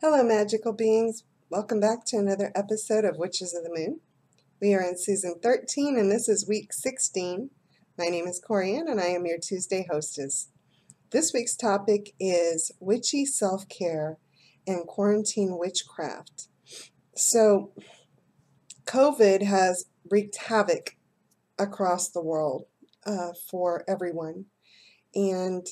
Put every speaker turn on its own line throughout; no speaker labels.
Hello, magical beings. Welcome back to another episode of Witches of the Moon. We are in season 13, and this is week 16. My name is CORIANN, and I am your Tuesday hostess. This week's topic is witchy self-care and quarantine witchcraft. So, COVID has wreaked havoc across the world for everyone, and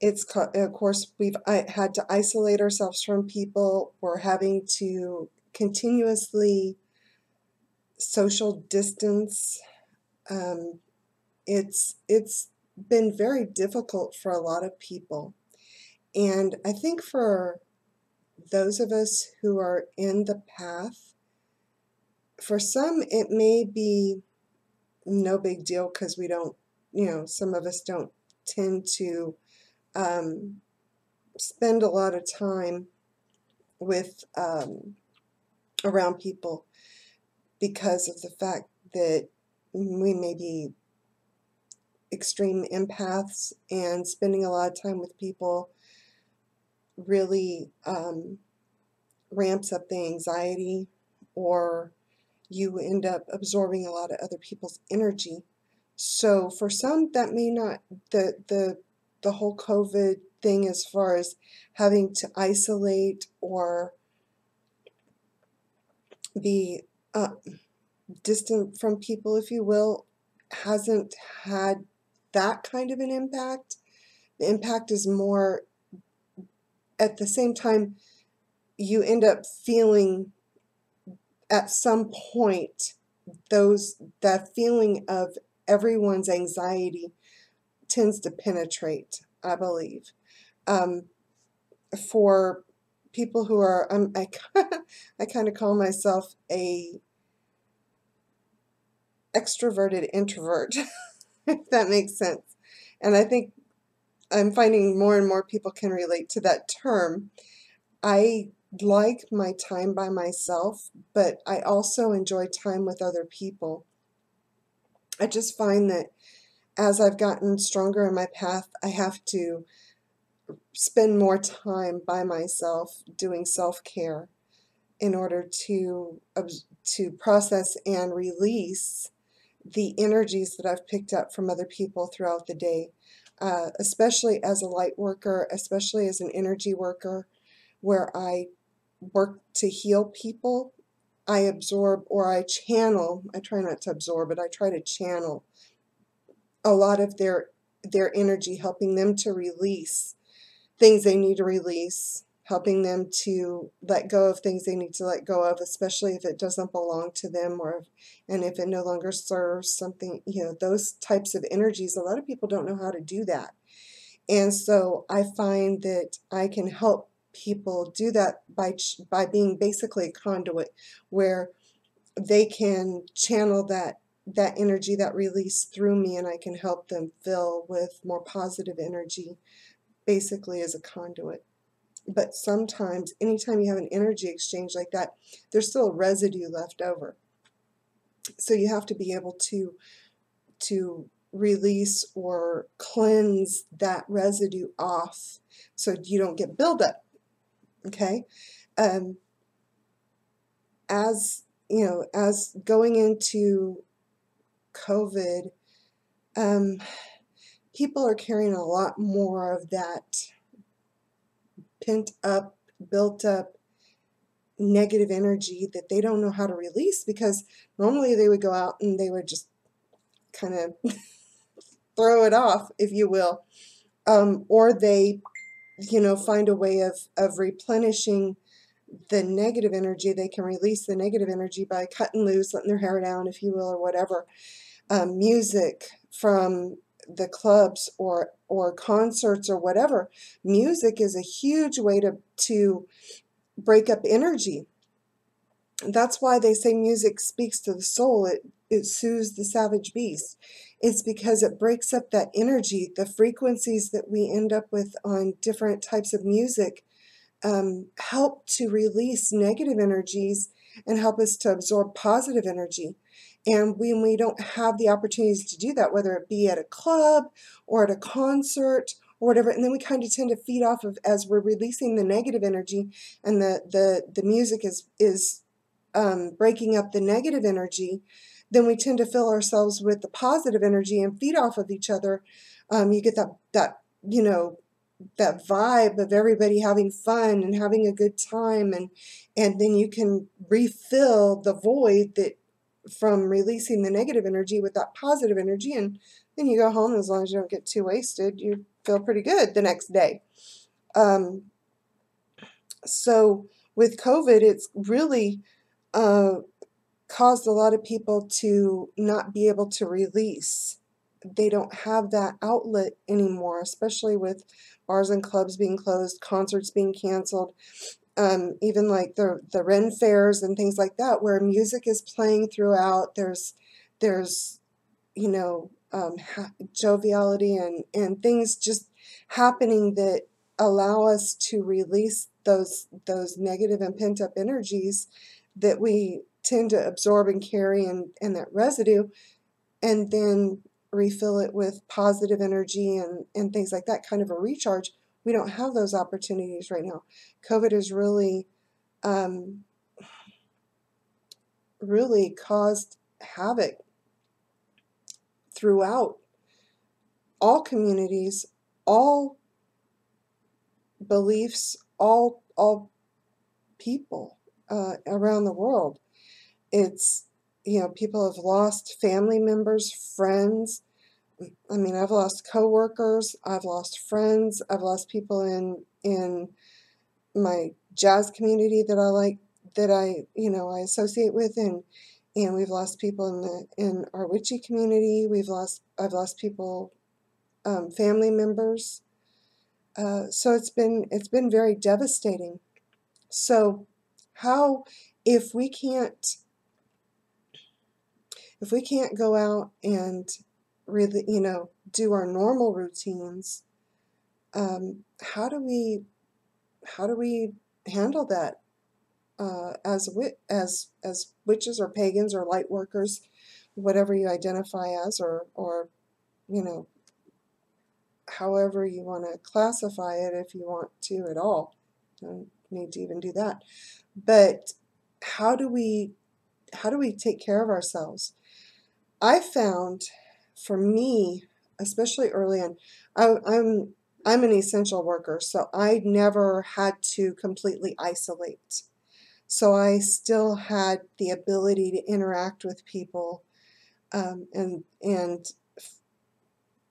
of course, we've had to isolate ourselves from people. We're having to continuously social distance. It's been very difficult for a lot of people. And I think for those of us who are in the path, for some it may be no big deal because we don't, some of us don't tend to spend a lot of time with around people because of the fact that we may be extreme empaths, and spending a lot of time with people really ramps up the anxiety, or you end up absorbing a lot of other people's energy. So for some, that may not, the whole COVID thing as far as having to isolate or be distant from people, if you will, hasn't had that kind of an impact. The impact is more, at the same time, you end up feeling at some point that feeling of everyone's anxiety tends to penetrate, I believe. For people who are, I kind of call myself a extroverted introvert, if that makes sense. And I think I'm finding more and more people can relate to that term. I like my time by myself, but I also enjoy time with other people. I just find that as I've gotten stronger in my path, I have to spend more time by myself doing self-care in order to process and release the energies that I've picked up from other people throughout the day, especially as a light worker, especially as an energy worker, where I work to heal people. I absorb, or I channel, I try not to absorb, but I try to channel a lot of their energy, helping them to release things they need to release, helping them to let go of things they need to let go of, especially if it doesn't belong to them, and if it no longer serves something, those types of energies. A lot of people don't know how to do that. And so I find that I can help people do that by being basically a conduit where they can channel that energy, that release through me, and I can help them fill with more positive energy, basically as a conduit. But sometimes, anytime you have an energy exchange like that, there's still a residue left over. So you have to be able to release or cleanse that residue off so you don't get buildup. Okay? As going into COVID, people are carrying a lot more of that pent up, built up negative energy that they don't know how to release, because normally they would go out and they would just kind of throw it off, if you will, or they find a way of replenishing the negative energy. They can release the negative energy by cutting loose, letting their hair down, if you will, or whatever. Music from the clubs or concerts or whatever. Music is a huge way to break up energy. That's why they say music speaks to the soul. It soothes the savage beast. It's because it breaks up that energy. The frequencies that we end up with on different types of music help to release negative energies and help us to absorb positive energy. And when we don't have the opportunities to do that, whether it be at a club or at a concert or whatever, and then we kind of tend to feed off of, as we're releasing the negative energy, and the music is breaking up the negative energy, then we tend to fill ourselves with the positive energy and feed off of each other. You get that that vibe of everybody having fun and having a good time, and then you can refill the void that from releasing the negative energy with that positive energy, and then you go home. As long as you don't get too wasted, you feel pretty good the next day. So with COVID, it's really caused a lot of people to not be able to release. They don't have that outlet anymore, especially with bars and clubs being closed, concerts being canceled, even like the Ren fairs and things like that, where music is playing throughout. There's joviality and things just happening that allow us to release those negative and pent up energies that we tend to absorb and carry, and that residue, and then refill it with positive energy and things like that, kind of a recharge. We don't have those opportunities right now. COVID has really caused havoc throughout all communities, all beliefs, all people around the world. It's, people have lost family members, friends. I mean, I've lost coworkers, I've lost friends, I've lost people in my jazz community that I associate with, and we've lost people in our Witchy community. I've lost people, family members. So it's been very devastating. So how, if we can't go out and really, do our normal routines, how do we handle that as witches or pagans or light workers, whatever you identify as, or however you want to classify it, if you want to at all. Don't need to even do that. But how do we take care of ourselves? I found, for me, especially early on, I'm an essential worker, so I never had to completely isolate. So I still had the ability to interact with people, and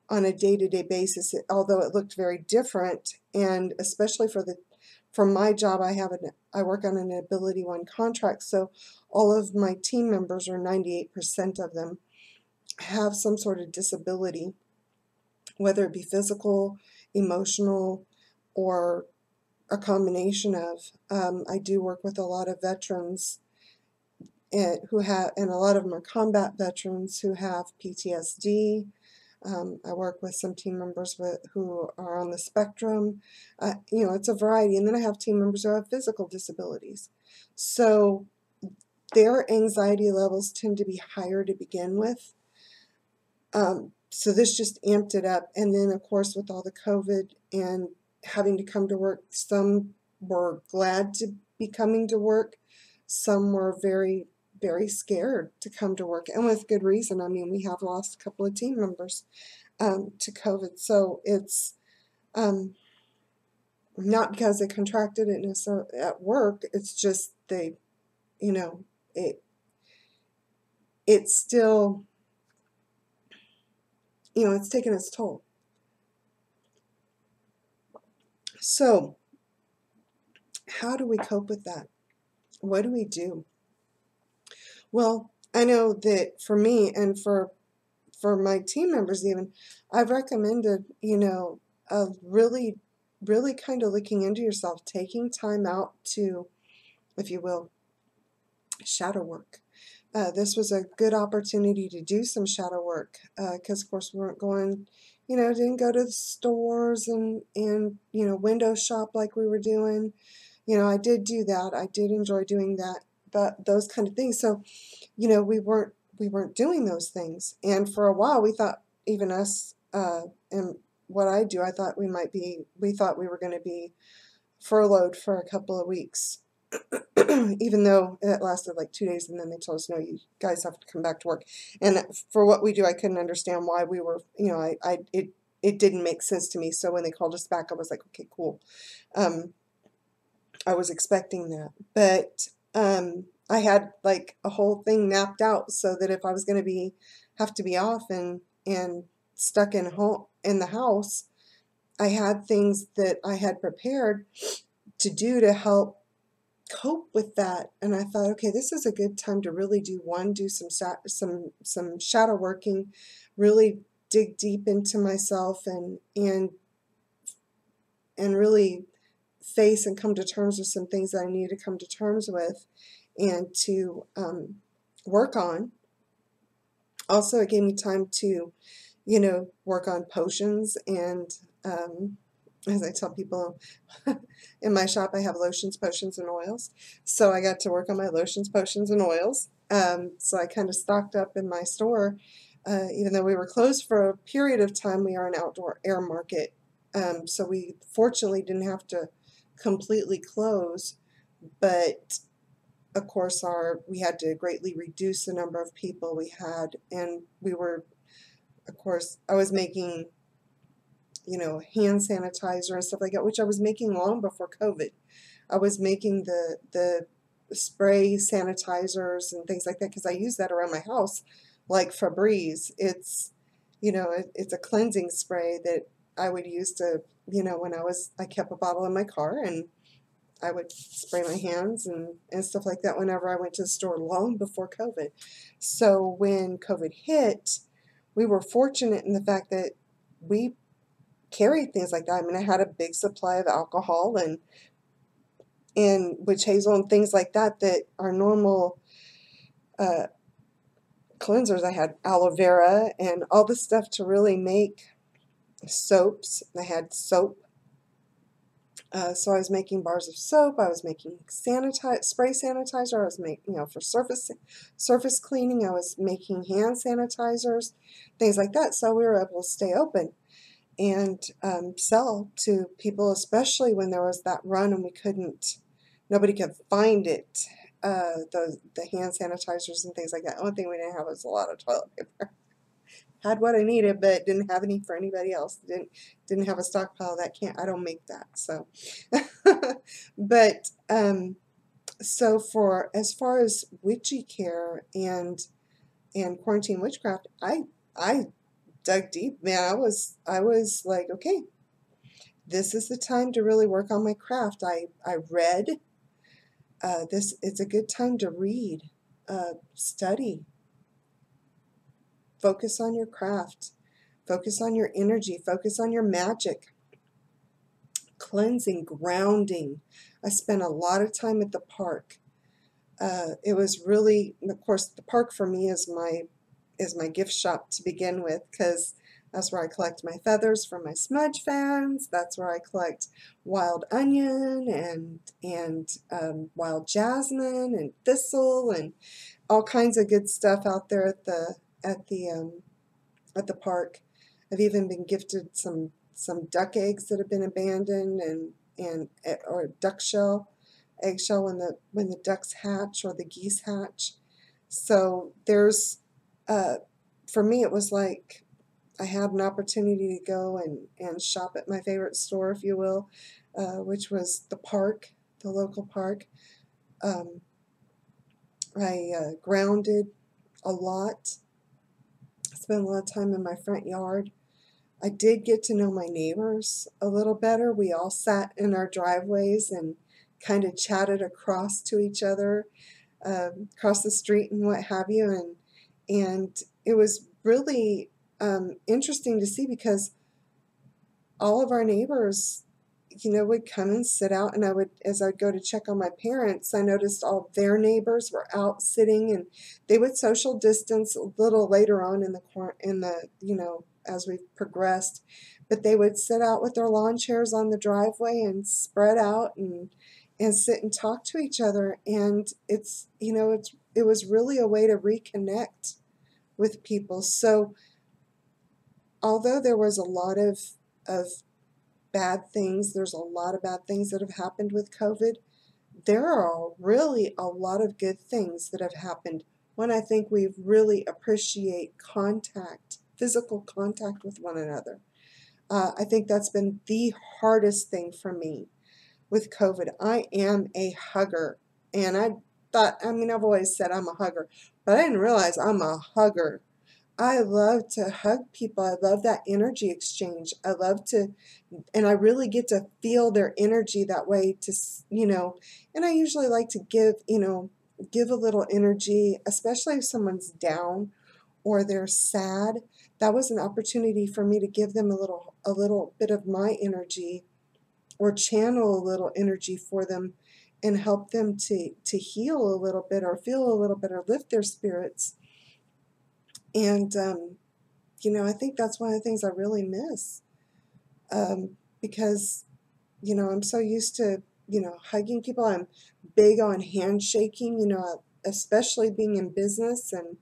on a day-to-day basis, although it looked very different, and especially for my job, I work on an Ability One contract, so all of my team members, or 98% of them, have some sort of disability, whether it be physical, emotional, or a combination of. I do work with a lot of veterans and a lot of them are combat veterans who have PTSD. I work with some team members who are on the spectrum. It's a variety. And then I have team members who have physical disabilities. So their anxiety levels tend to be higher to begin with. So this just amped it up. And then, of course, with all the COVID and having to come to work, some were glad to be coming to work. Some were very, very scared to come to work, and with good reason. I mean, we have lost a couple of team members to COVID. So it's not because they contracted it necessarily at work. It's just it's still, it's taken its toll. So how do we cope with that? What do we do? Well, I know that for me and for my team members even, I've recommended, really, really kind of looking into yourself, taking time out to, if you will, shadow work. This was a good opportunity to do some shadow work because, of course, we weren't going, didn't go to the stores and window shop like we were doing. I did do that. I did enjoy doing that, but those kind of things. So, we weren't doing those things. And for a while, we thought, even us, and what I do, we thought we were going to be furloughed for a couple of weeks, even though it lasted like 2 days, and then they told us, no, you guys have to come back to work. And for what we do, I couldn't understand why we were, it didn't make sense to me. So when they called us back, I was like, okay, cool. I was expecting that, but I had like a whole thing mapped out so that if I was going to have to be off and stuck in the house, I had things that I had prepared to do to help cope with that. And I thought, okay, this is a good time to really do some shadow working, really dig deep into myself and really face and come to terms with some things that I need to come to terms with and to work on. Also, it gave me time to, work on potions. And as I tell people, in my shop I have lotions, potions, and oils. So I got to work on my lotions, potions, and oils. So I kind of stocked up in my store. Even though we were closed for a period of time, we are an outdoor air market. So we fortunately didn't have to completely close, but of course we had to greatly reduce the number of people we had, and we were, of course, I was making, hand sanitizer and stuff like that, which I was making long before COVID. I was making the spray sanitizers and things like that because I use that around my house, like Febreze. It's, it's a cleansing spray that I would use to, when I kept a bottle in my car, and I would spray my hands and stuff like that whenever I went to the store long before COVID. So when COVID hit, we were fortunate in the fact that we carried things like that. I mean, I had a big supply of alcohol and witch hazel and things like that are normal cleansers. I had aloe vera and all the stuff to really make soaps. I had soap. So I was making bars of soap. I was making spray sanitizer. I was making, for surface cleaning. I was making hand sanitizers, things like that. So we were able to stay open and sell to people, especially when there was that run and nobody could find it. The hand sanitizers and things like that. The only thing we didn't have was a lot of toilet paper. Had what I needed, but didn't have any for anybody else. Didn't have a stockpile. I don't make that. So, but so as far as witchy care and quarantine witchcraft, I dug deep, man. I was like, okay, this is the time to really work on my craft. I read. It's a good time to read, study. Focus on your craft. Focus on your energy. Focus on your magic. Cleansing, grounding. I spent a lot of time at the park. It was really, of course, the park for me is my gift shop to begin with, because that's where I collect my feathers for my smudge fans. That's where I collect wild onion and wild jasmine and thistle and all kinds of good stuff out there at the park. I've even been gifted some duck eggs that have been abandoned or eggshell when the ducks hatch or the geese hatch. So there's for me it was like I had an opportunity to go and shop at my favorite store, if you will, which was the local park. I grounded a lot. Spent a lot of time in my front yard. I did get to know my neighbors a little better. We all sat in our driveways and kind of chatted across to each other, across the street and what have you. And it was really interesting to see, because all of our neighbors, would come and sit out, and as I'd go to check on my parents, I noticed all their neighbors were out sitting, and they would social distance a little later on as we progressed, but they would sit out with their lawn chairs on the driveway and spread out and sit and talk to each other. And it was really a way to reconnect with people. So although there was a lot of of bad things. There's a lot of bad things that have happened with COVID. There are really a lot of good things that have happened when I think we really appreciate contact, physical contact with one another. I think that's been the hardest thing for me with COVID. I am a hugger, and I've always said I'm a hugger, but I didn't realize I'm a hugger. I love to hug people. I love that energy exchange. And I really get to feel their energy that way and I usually like to give a little energy, especially if someone's down or they're sad. That was an opportunity for me to give them a little bit of my energy, or channel a little energy for them and help them to heal a little bit, or feel a little bit, or lift their spirits. And I think that's one of the things I really miss, because I'm so used to hugging people. I'm big on handshaking, especially being in business and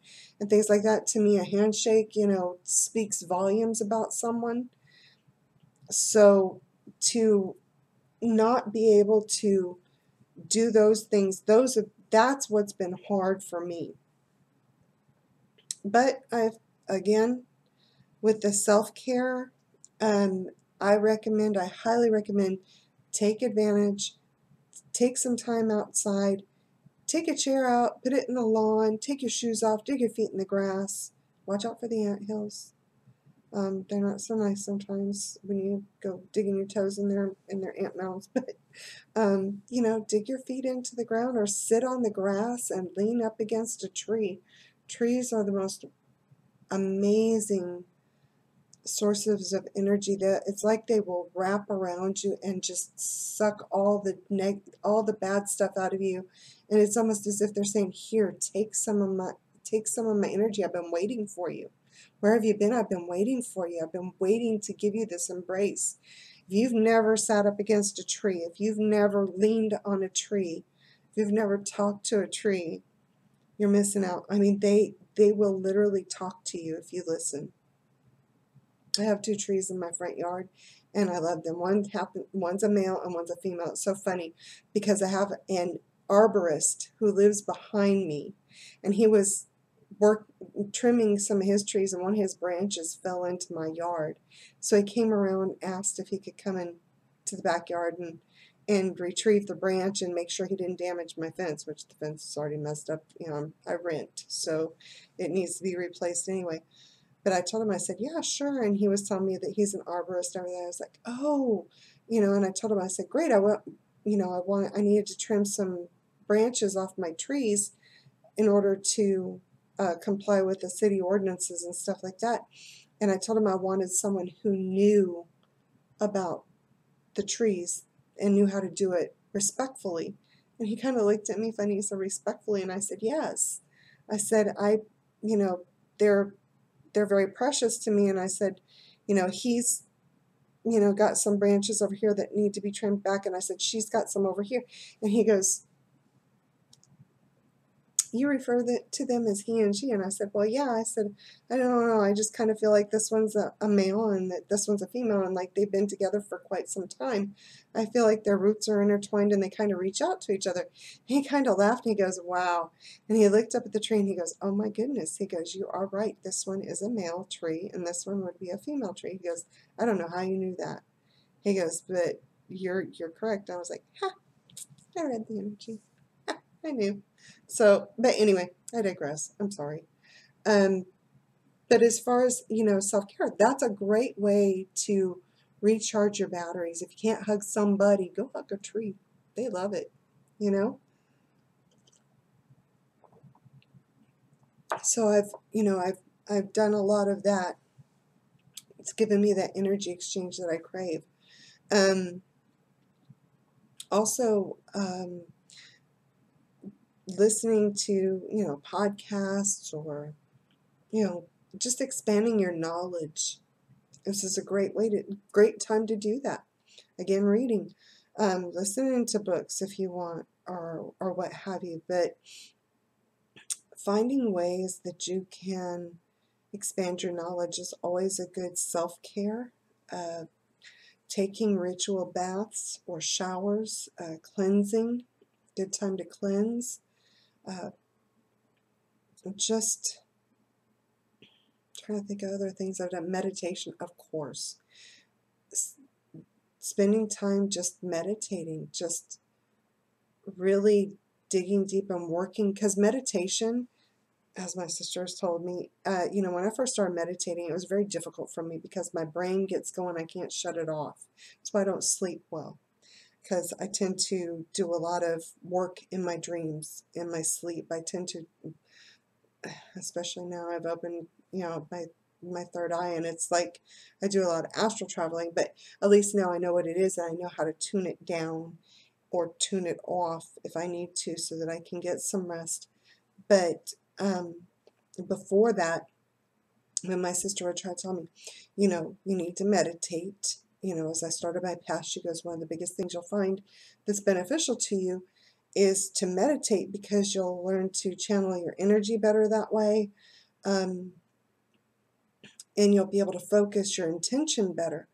things like that. To me, a handshake speaks volumes about someone. So to not be able to do those things, that's what's been hard for me. But again, with the self-care, I highly recommend, take advantage, take some time outside, take a chair out, put it in the lawn, take your shoes off, dig your feet in the grass. Watch out for the anthills. They're not so nice sometimes when you go digging your toes in their ant mounds, but dig your feet into the ground, or sit on the grass and lean up against a tree. Trees are the most amazing sources of energy. That it's like they will wrap around you and just suck all the bad stuff out of you, and it's almost as if they're saying, here, take some of my energy. I've been waiting for you. Where have you been? I've been waiting for you. I've been waiting to give you this embrace. If you've never sat up against a tree, if you've never leaned on a tree, if you've never talked to a tree, you're missing out. I mean, they will literally talk to you if you listen. I have 2 trees in my front yard, and I love them. One's a male and one's a female. It's so funny because I have an arborist who lives behind me, and he was trimming some of his trees, and one of his branches fell into my yard. So he came around, asked if he could come in to the backyard and retrieve the branch and make sure he didn't damage my fence, which the fence is already messed up. I rent, so it needs to be replaced anyway. But I told him, I said, yeah, sure. And he was telling me that he's an arborist over there. I was like, oh, and I told him, I said, great. I needed to trim some branches off my trees in order to comply with the city ordinances and stuff like that. And I told him I wanted someone who knew about the trees and knew how to do it respectfully. And he kind of looked at me funny. He said, respectfully? And I said, yes. I said, they're very precious to me. And I said, he's got some branches over here that need to be trimmed back. And I said, she's got some over here. And he goes, you refer to them as he and she? And I said, well, yeah. I said, I don't know. I just kind of feel like this one's a male and that this one's a female, and like they've been together for quite some time. I feel like their roots are intertwined and they kind of reach out to each other. And he kind of laughed and he goes, wow. And he looked up at the tree and he goes, oh my goodness. He goes, you are right. This one is a male tree and this one would be a female tree. He goes, I don't know how you knew that. He goes, but you're correct. I was like, ha, I read the energy. Ha, I knew. So, but anyway, I digress. I'm sorry. But as far as, self-care, that's a great way to recharge your batteries. If you can't hug somebody, go hug a tree. They love it, So I've done a lot of that. It's given me that energy exchange that I crave. Also, listening to, podcasts, or, just expanding your knowledge. This is a great time to do that. Again, reading, listening to books if you want, or what have you, but finding ways that you can expand your knowledge is always a good self-care. taking ritual baths or showers, cleansing, good time to cleanse, uh, just trying to think of other things I've done. Meditation, of course. Spending time just meditating, just really digging deep and working, because meditation, as my sisters told me, when I first started meditating, it was very difficult for me because my brain gets going, I can't shut it off. That's why I don't sleep well, because I tend to do a lot of work in my dreams, in my sleep. I tend to, especially now I've opened, my third eye, and it's like I do a lot of astral traveling, but at least now I know what it is, and I know how to tune it down or tune it off if I need to, so that I can get some rest. But before that, when my sister would try to tell me, you need to meditate, as I started my path, she goes, one of the biggest things you'll find that's beneficial to you is to meditate, because you'll learn to channel your energy better that way, and you'll be able to focus your intention better.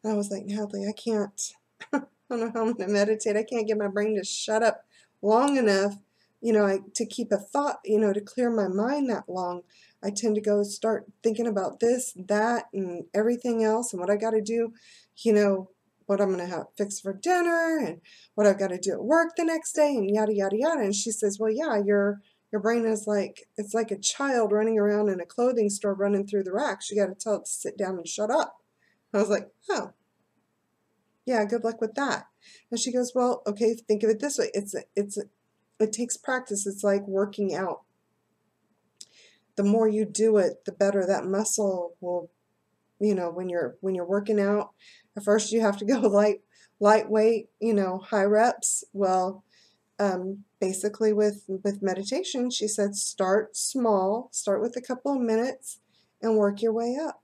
And I was like, Natalie, I can't, I don't know how I'm going to meditate. I can't get my brain to shut up long enough, to keep a thought, to clear my mind that long. I tend to go start thinking about this, that, and everything else, and what I got to do, what I'm going to have fix for dinner, and what I've got to do at work the next day, and yada, yada, yada. And she says, well, yeah, your brain is it's like a child running around in a clothing store running through the racks. You got to tell it to sit down and shut up. I was like, oh, yeah, good luck with that. And she goes, well, okay, think of it this way. It takes practice. It's like working out. The more you do it, the better that muscle will, when you're working out. At first you have to go lightweight, high reps. Well, basically with meditation, she said, start small, start with a couple of minutes and work your way up.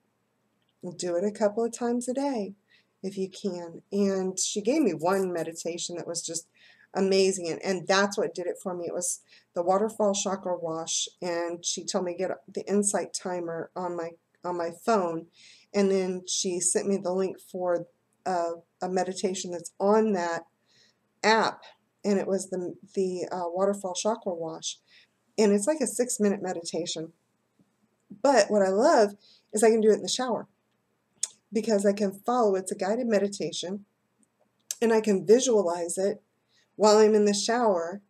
Do it a couple of times a day if you can. And she gave me one meditation that was just amazing, and that's what did it for me. It was the waterfall chakra wash, and she told me to get the insight timer on my phone, and then she sent me the link for a meditation that's on that app, and it was the waterfall chakra wash, and it's like a 6-minute meditation. But what I love is I can do it in the shower, because I can follow. It's a guided meditation, and I can visualize it while I'm in the shower.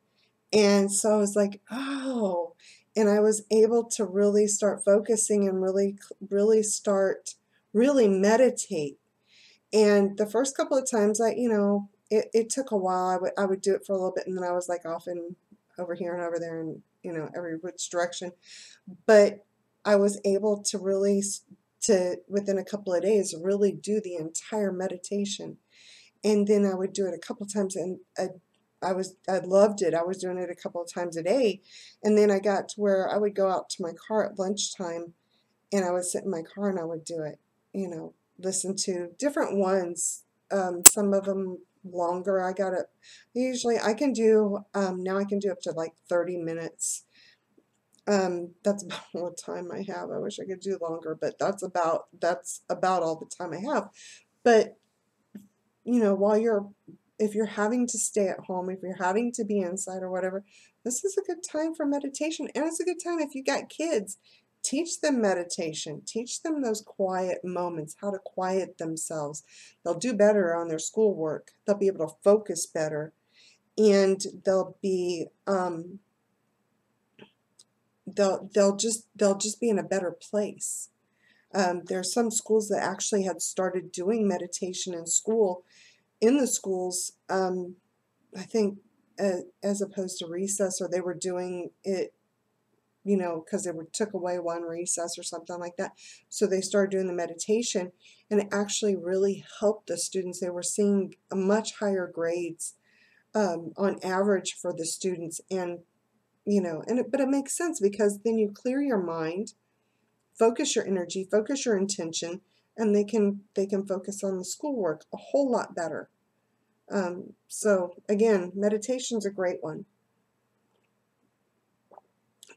And so I was like, oh, and I was able to really start focusing and really start meditate. And the first couple of times it took a while. I would do it for a little bit, and then I was like off and over here and over there, and every which direction. But I was able to within a couple of days, really do the entire meditation. And then I would do it a couple of times, and I loved it. I was doing it a couple of times a day. And then I got to where I would go out to my car at lunchtime, and I would sit in my car and I would do it, listen to different ones. Some of them longer. Usually I can do, now I can do up to like 30 minutes. That's about all the time I have. I wish I could do longer, but that's about all the time I have. But if you're having to stay at home, if you're having to be inside or whatever, this is a good time for meditation. And it's a good time if you got kids. Teach them meditation. Teach them those quiet moments, how to quiet themselves. They'll do better on their schoolwork. They'll be able to focus better, and they'll be they'll just be in a better place. There are some schools that actually had started doing meditation in the schools, I think, as opposed to recess, or they were doing it, because they took away one recess or something like that. So they started doing the meditation, and it actually really helped the students. They were seeing much higher grades on average for the students, and but it makes sense, because then you clear your mind, focus your energy, focus your intention, and they can focus on the schoolwork a whole lot better. So again, meditation's a great one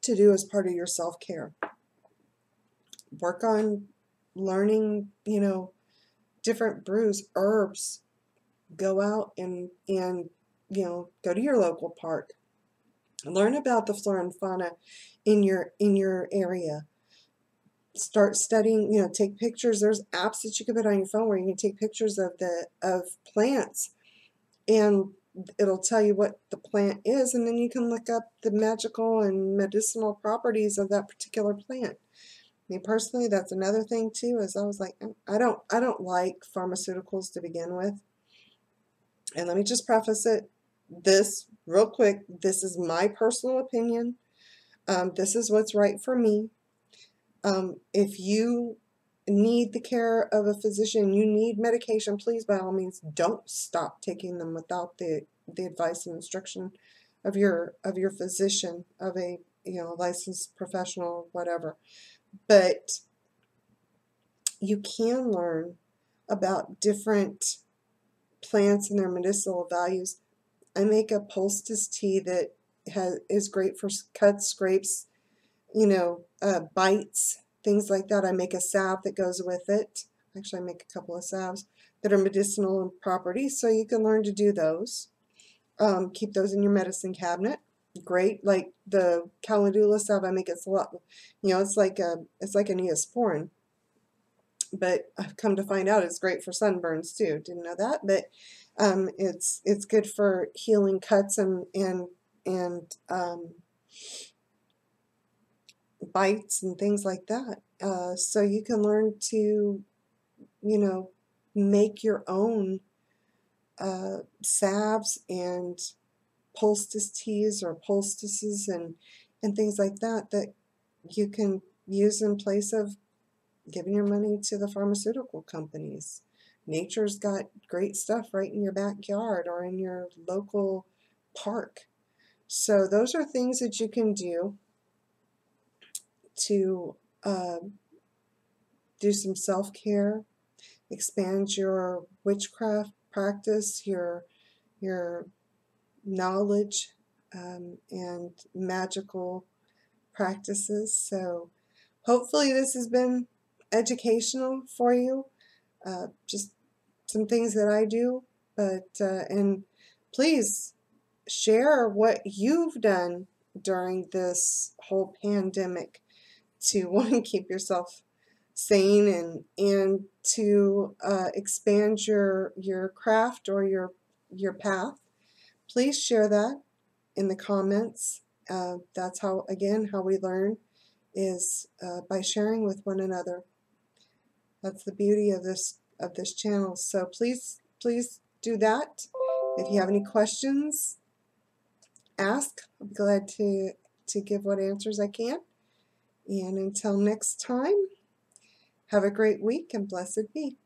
to do as part of your self-care. Work on learning, different brews, herbs. Go out and go to your local park. Learn about the flora and fauna in your area. Start studying, take pictures. There's apps that you can put on your phone where you can take pictures of plants, and it'll tell you what the plant is, and then you can look up the magical and medicinal properties of that particular plant. Me personally, that's another thing too, is I was like, I don't like pharmaceuticals to begin with. And let me just preface this real quick. This is my personal opinion. This is what's right for me. If you need the care of a physician, you need medication, please, by all means, don't stop taking them without the advice and instruction of your physician, of a licensed professional, whatever. But you can learn about different plants and their medicinal values. I make a poultice tea that is great for cuts, scrapes, bites, things like that. I make a salve that goes with it. Actually, I make a couple of salves that are medicinal in properties, so you can learn to do those. Keep those in your medicine cabinet. Great, like the calendula salve I make. It's a lot, it's like a Neosporin, but I've come to find out it's great for sunburns too. Didn't know that, but it's good for healing cuts and bites and things like that. So you can learn to, make your own salves and poultice teas or poultices and things like that you can use in place of giving your money to the pharmaceutical companies. Nature's got great stuff right in your backyard or in your local park. So those are things that you can do to do some self-care, expand your witchcraft practice, your knowledge, and magical practices. So hopefully this has been educational for you. Just some things that I do, but and please share what you've done during this whole pandemic to one, keep yourself sane and to expand your craft or your path. Please share that in the comments. That's how we learn, is by sharing with one another. That's the beauty of this channel. So please do that. If you have any questions, ask. I'll be glad to give what answers I can. And until next time, have a great week and blessed be.